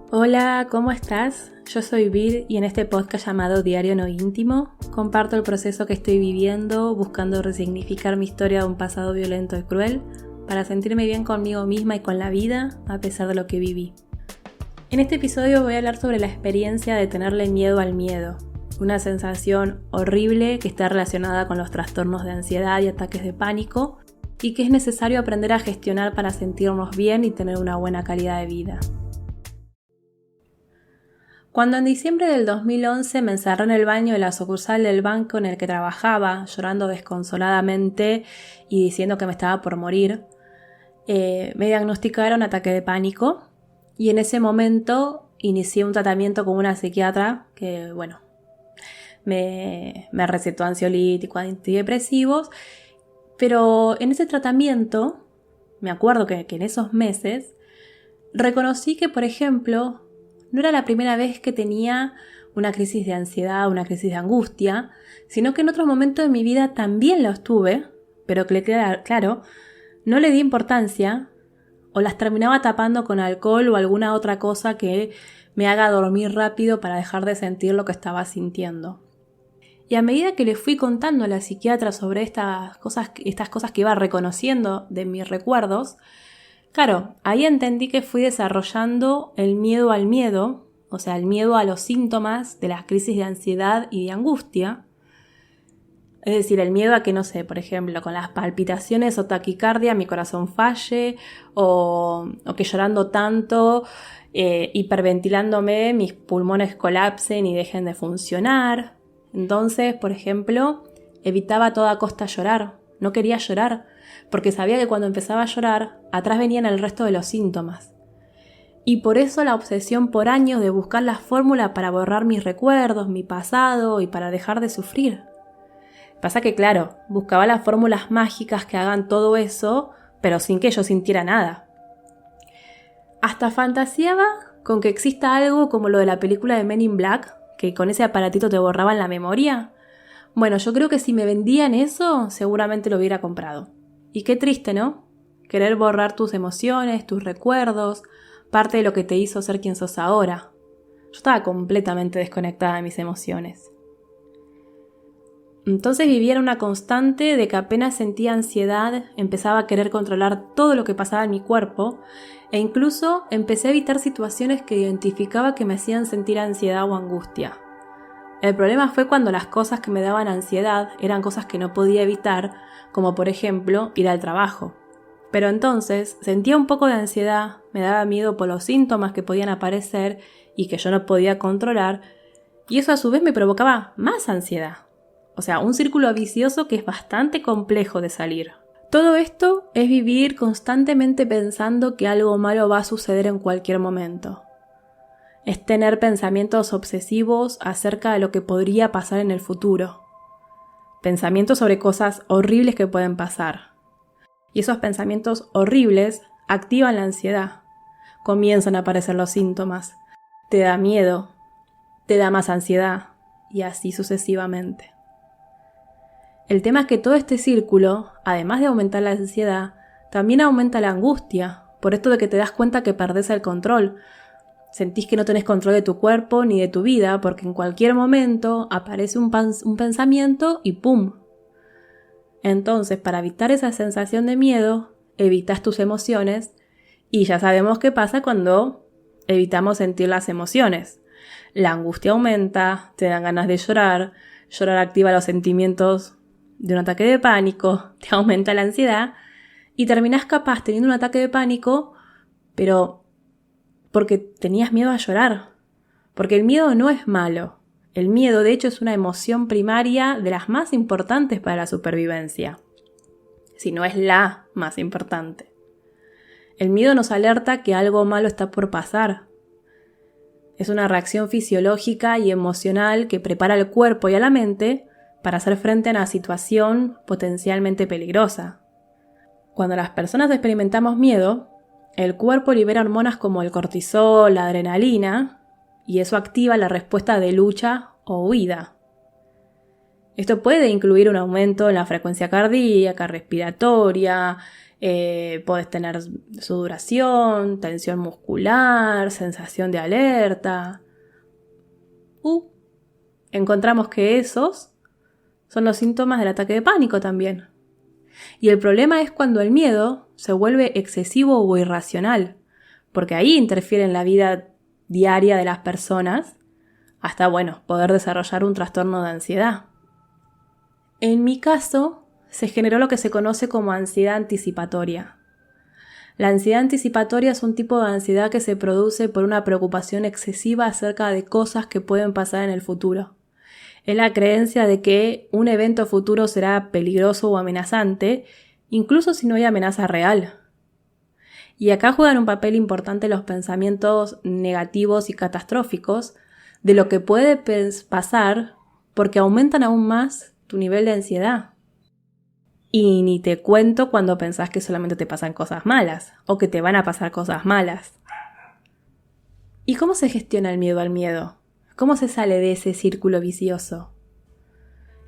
Hola, ¿cómo estás? Yo soy Vir y en este podcast llamado Diario No Íntimo comparto el proceso que estoy viviendo buscando resignificar mi historia de un pasado violento y cruel para sentirme bien conmigo misma y con la vida a pesar de lo que viví. En este episodio voy a hablar sobre la experiencia de tenerle miedo al miedo, una sensación horrible que está relacionada con los trastornos de ansiedad y ataques de pánico y que es necesario aprender a gestionar para sentirnos bien y tener una buena calidad de vida. Cuando en diciembre del 2011 me encerré en el baño de la sucursal del banco en el que trabajaba, llorando desconsoladamente y diciendo que me estaba por morir, me diagnosticaron ataque de pánico y en ese momento inicié un tratamiento con una psiquiatra que, me recetó ansiolíticos, antidepresivos, pero en ese tratamiento, me acuerdo que en esos meses, reconocí que, por ejemplo, no era la primera vez que tenía una crisis de ansiedad, una crisis de angustia, sino que en otros momentos de mi vida también los tuve, pero que claro, no le di importancia o las terminaba tapando con alcohol o alguna otra cosa que me haga dormir rápido para dejar de sentir lo que estaba sintiendo. Y a medida que le fui contando a la psiquiatra sobre estas cosas que iba reconociendo de mis recuerdos, claro, ahí entendí que fui desarrollando el miedo al miedo, o sea, el miedo a los síntomas de las crisis de ansiedad y de angustia. Es decir, el miedo a que, no sé, por ejemplo, con las palpitaciones o taquicardia mi corazón falle, o que llorando tanto, hiperventilándome, mis pulmones colapsen y dejen de funcionar. Entonces, por ejemplo, evitaba a toda costa llorar, no quería llorar, porque sabía que cuando empezaba a llorar, atrás venían el resto de los síntomas. Y por eso la obsesión por años de buscar la fórmula para borrar mis recuerdos, mi pasado y para dejar de sufrir. Pasa que, claro, buscaba las fórmulas mágicas que hagan todo eso, pero sin que yo sintiera nada. Hasta fantaseaba con que exista algo como lo de la película de Men in Black, que con ese aparatito te borraban la memoria. Bueno, yo creo que si me vendían eso, seguramente lo hubiera comprado. Y qué triste, ¿no? Querer borrar tus emociones, tus recuerdos, parte de lo que te hizo ser quien sos ahora. Yo estaba completamente desconectada de mis emociones. Entonces vivía en una constante de que apenas sentía ansiedad, empezaba a querer controlar todo lo que pasaba en mi cuerpo e incluso empecé a evitar situaciones que identificaba que me hacían sentir ansiedad o angustia. El problema fue cuando las cosas que me daban ansiedad eran cosas que no podía evitar, como por ejemplo ir al trabajo. Pero entonces sentía un poco de ansiedad, me daba miedo por los síntomas que podían aparecer y que yo no podía controlar, y eso a su vez me provocaba más ansiedad. O sea, un círculo vicioso que es bastante complejo de salir. Todo esto es vivir constantemente pensando que algo malo va a suceder en cualquier momento. Es tener pensamientos obsesivos acerca de lo que podría pasar en el futuro. Pensamientos sobre cosas horribles que pueden pasar. Y esos pensamientos horribles activan la ansiedad. Comienzan a aparecer los síntomas. Te da miedo, te da más ansiedad y así sucesivamente. El tema es que todo este círculo, además de aumentar la ansiedad, también aumenta la angustia, por esto de que te das cuenta que perdés el control. Sentís que no tenés control de tu cuerpo ni de tu vida porque en cualquier momento aparece un pensamiento y ¡pum! Entonces, para evitar esa sensación de miedo, evitas tus emociones y ya sabemos qué pasa cuando evitamos sentir las emociones. La angustia aumenta, te dan ganas de llorar, llorar activa los sentimientos de un ataque de pánico, te aumenta la ansiedad y terminás capaz teniendo un ataque de pánico, pero porque tenías miedo a llorar. Porque el miedo no es malo. El miedo, de hecho, es una emoción primaria de las más importantes para la supervivencia. Si no es la más importante. El miedo nos alerta que algo malo está por pasar. Es una reacción fisiológica y emocional que prepara al cuerpo y a la mente para hacer frente a una situación potencialmente peligrosa. Cuando las personas experimentamos miedo, el cuerpo libera hormonas como el cortisol, la adrenalina, y eso activa la respuesta de lucha o huida. Esto puede incluir un aumento en la frecuencia cardíaca, respiratoria, Podés tener sudoración, tensión muscular, sensación de alerta. Encontramos que esos son los síntomas del ataque de pánico también. Y el problema es cuando el miedo se vuelve excesivo o irracional, porque ahí interfiere en la vida diaria de las personas hasta, poder desarrollar un trastorno de ansiedad. En mi caso, se generó lo que se conoce como ansiedad anticipatoria. La ansiedad anticipatoria es un tipo de ansiedad que se produce por una preocupación excesiva acerca de cosas que pueden pasar en el futuro. Es la creencia de que un evento futuro será peligroso o amenazante, incluso si no hay amenaza real. Y acá juegan un papel importante los pensamientos negativos y catastróficos de lo que puede pasar, porque aumentan aún más tu nivel de ansiedad. Y ni te cuento cuando pensás que solamente te pasan cosas malas o que te van a pasar cosas malas. ¿Y cómo se gestiona el miedo al miedo? ¿Cómo se sale de ese círculo vicioso?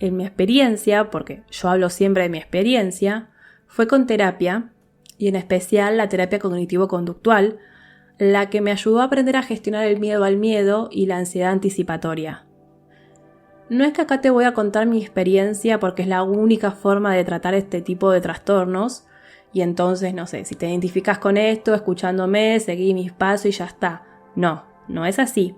En mi experiencia, porque yo hablo siempre de mi experiencia, fue con terapia, y en especial la terapia cognitivo-conductual, la que me ayudó a aprender a gestionar el miedo al miedo y la ansiedad anticipatoria. No es que acá te voy a contar mi experiencia porque es la única forma de tratar este tipo de trastornos, y entonces, si te identificas con esto, escuchándome, seguí mis pasos y ya está. No es así.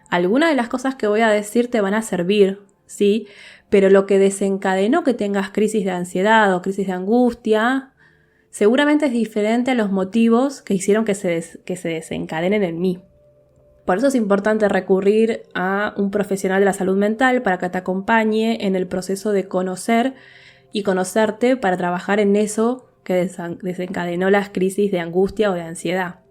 Algunas de las cosas que voy a decir te van a servir, sí, pero lo que desencadenó que tengas crisis de ansiedad o crisis de angustia seguramente es diferente a los motivos que hicieron que se desencadenen en mí. Por eso es importante recurrir a un profesional de la salud mental para que te acompañe en el proceso de conocer y conocerte para trabajar en eso que desencadenó las crisis de angustia o de ansiedad.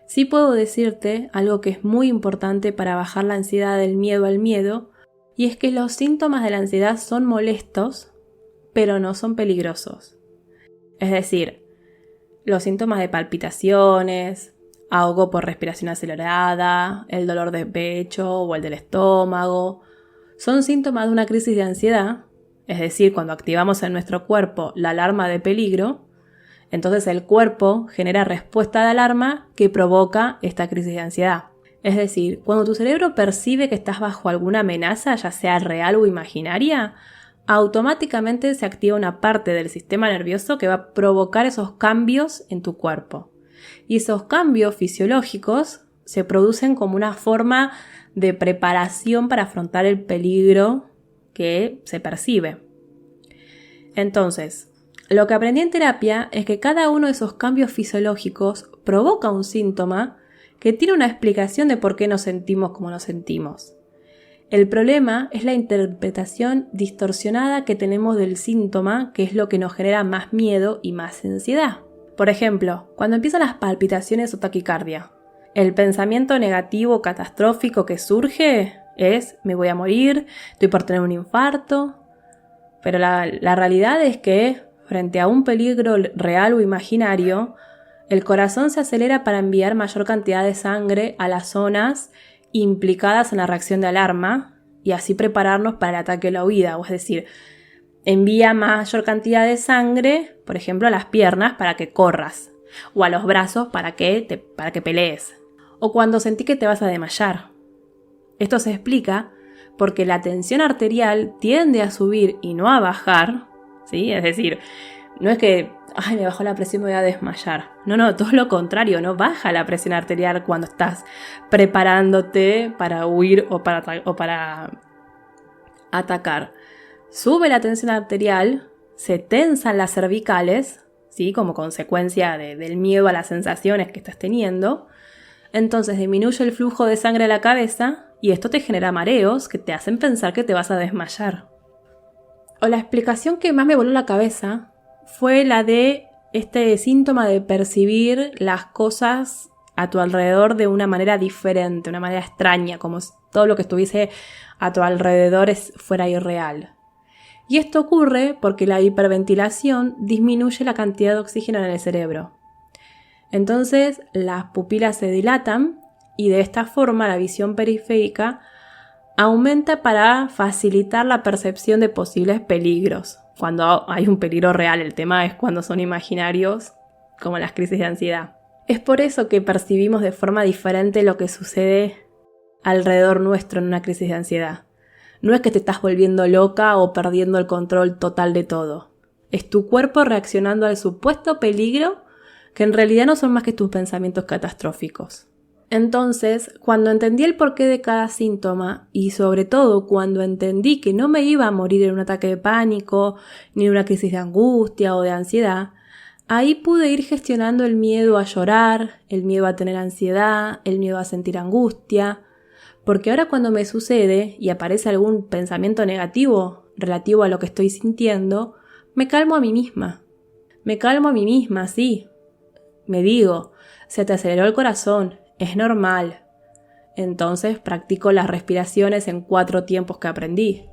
Sí puedo decirte algo que es muy importante para bajar la ansiedad del miedo al miedo, y es que los síntomas de la ansiedad son molestos, pero no son peligrosos. Es decir, los síntomas de palpitaciones, ahogo por respiración acelerada, el dolor de pecho o el del estómago, son síntomas de una crisis de ansiedad, es decir, cuando activamos en nuestro cuerpo la alarma de peligro, entonces el cuerpo genera respuesta de alarma que provoca esta crisis de ansiedad. Es decir, cuando tu cerebro percibe que estás bajo alguna amenaza, ya sea real o imaginaria, automáticamente se activa una parte del sistema nervioso que va a provocar esos cambios en tu cuerpo. Y esos cambios fisiológicos se producen como una forma de preparación para afrontar el peligro que se percibe. Entonces, lo que aprendí en terapia es que cada uno de esos cambios fisiológicos provoca un síntoma que tiene una explicación de por qué nos sentimos como nos sentimos. El problema es la interpretación distorsionada que tenemos del síntoma, que es lo que nos genera más miedo y más ansiedad. Por ejemplo, cuando empiezan las palpitaciones o taquicardia, el pensamiento negativo catastrófico que surge es: me voy a morir, estoy por tener un infarto. Pero la realidad es que, frente a un peligro real o imaginario, el corazón se acelera para enviar mayor cantidad de sangre a las zonas implicadas en la reacción de alarma y así prepararnos para el ataque o la huida. Es decir, envía mayor cantidad de sangre, por ejemplo, a las piernas para que corras, o a los brazos para que pelees, o cuando sentí que te vas a desmayar. Esto se explica porque la tensión arterial tiende a subir y no a bajar, ¿sí? Es decir, no es que me bajó la presión, me voy a desmayar. No, todo lo contrario, no baja la presión arterial cuando estás preparándote para huir o para atacar. Sube la tensión arterial, se tensan las cervicales, ¿sí? Como consecuencia del miedo a las sensaciones que estás teniendo. Entonces disminuye el flujo de sangre a la cabeza y esto te genera mareos que te hacen pensar que te vas a desmayar. O la explicación que más me voló la cabeza fue la de este síntoma de percibir las cosas a tu alrededor de una manera diferente, una manera extraña, como si todo lo que estuviese a tu alrededor fuera irreal. Y esto ocurre porque la hiperventilación disminuye la cantidad de oxígeno en el cerebro. Entonces las pupilas se dilatan y de esta forma la visión periférica aumenta para facilitar la percepción de posibles peligros. cuando hay un peligro real. El tema es cuando son imaginarios, como las crisis de ansiedad. Es por eso que percibimos de forma diferente lo que sucede alrededor nuestro en una crisis de ansiedad. No es que te estás volviendo loca o perdiendo el control total de todo. Es tu cuerpo reaccionando al supuesto peligro que en realidad no son más que tus pensamientos catastróficos. Entonces, cuando entendí el porqué de cada síntoma y sobre todo cuando entendí que no me iba a morir en un ataque de pánico, ni en una crisis de angustia o de ansiedad, ahí pude ir gestionando el miedo a llorar, el miedo a tener ansiedad, el miedo a sentir angustia, porque ahora cuando me sucede y aparece algún pensamiento negativo relativo a lo que estoy sintiendo, me calmo a mí misma. Me calmo a mí misma, sí. Me digo, se te aceleró el corazón, es normal. Entonces practico las respiraciones en 4 tiempos que aprendí.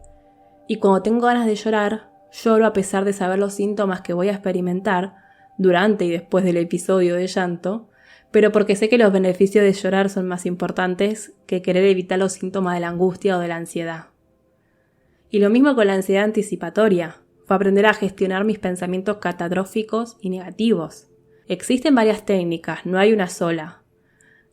Y cuando tengo ganas de llorar, lloro a pesar de saber los síntomas que voy a experimentar durante y después del episodio de llanto, pero porque sé que los beneficios de llorar son más importantes que querer evitar los síntomas de la angustia o de la ansiedad. Y lo mismo con la ansiedad anticipatoria, fue aprender a gestionar mis pensamientos catastróficos y negativos. Existen varias técnicas, no hay una sola.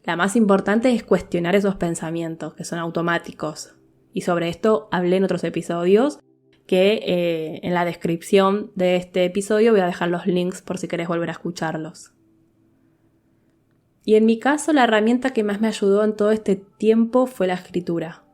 La más importante es cuestionar esos pensamientos, que son automáticos. Y sobre esto hablé en otros episodios, que en la descripción de este episodio voy a dejar los links por si querés volver a escucharlos. Y en mi caso, la herramienta que más me ayudó en todo este tiempo fue la escritura.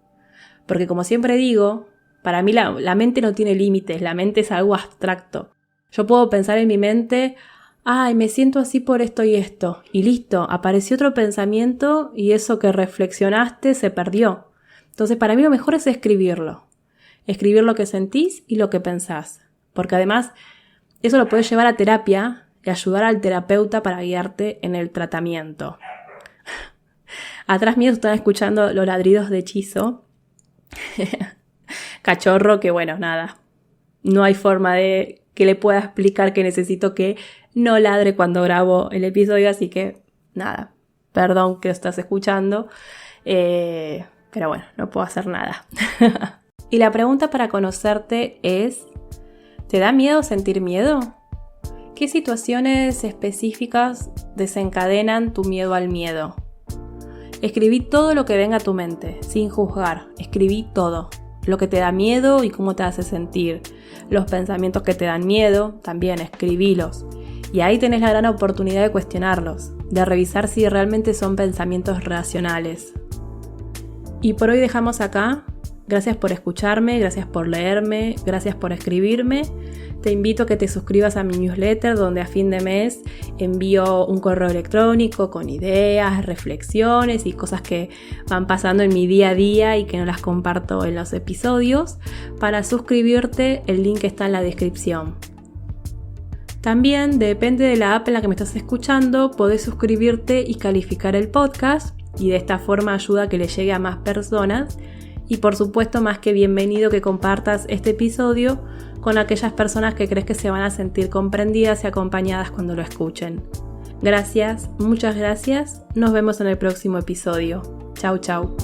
Porque como siempre digo, para mí la mente no tiene límites, la mente es algo abstracto. Yo puedo pensar en mi mente, ay, me siento así por esto y esto, y listo, apareció otro pensamiento y eso que reflexionaste se perdió. Entonces para mí lo mejor es escribirlo. Escribir lo que sentís y lo que pensás. Porque además eso lo puedes llevar a terapia y ayudar al terapeuta para guiarte en el tratamiento. Atrás mío están escuchando los ladridos de Chizo. Cachorro que bueno, nada. No hay forma de que le pueda explicar que necesito que no ladre cuando grabo el episodio, así que nada. Perdón que lo estás escuchando. Pero bueno, no puedo hacer nada. Y la pregunta para conocerte es, ¿te da miedo sentir miedo? ¿Qué situaciones específicas desencadenan tu miedo al miedo? Escribí todo lo que venga a tu mente, sin juzgar. Escribí todo. Lo que te da miedo y cómo te hace sentir. Los pensamientos que te dan miedo, también escribílos. Y ahí tenés la gran oportunidad de cuestionarlos, de revisar si realmente son pensamientos racionales. Y por hoy dejamos acá. Gracias por escucharme, gracias por leerme, gracias por escribirme. Te invito a que te suscribas a mi newsletter donde a fin de mes envío un correo electrónico con ideas, reflexiones y cosas que van pasando en mi día a día y que no las comparto en los episodios. Para suscribirte, el link está en la descripción. También, depende de la app en la que me estás escuchando, podés suscribirte y calificar el podcast y de esta forma ayuda a que le llegue a más personas. Y por supuesto, más que bienvenido que compartas este episodio con aquellas personas que crees que se van a sentir comprendidas y acompañadas cuando lo escuchen. Gracias, muchas gracias. Nos vemos en el próximo episodio. Chau, chau.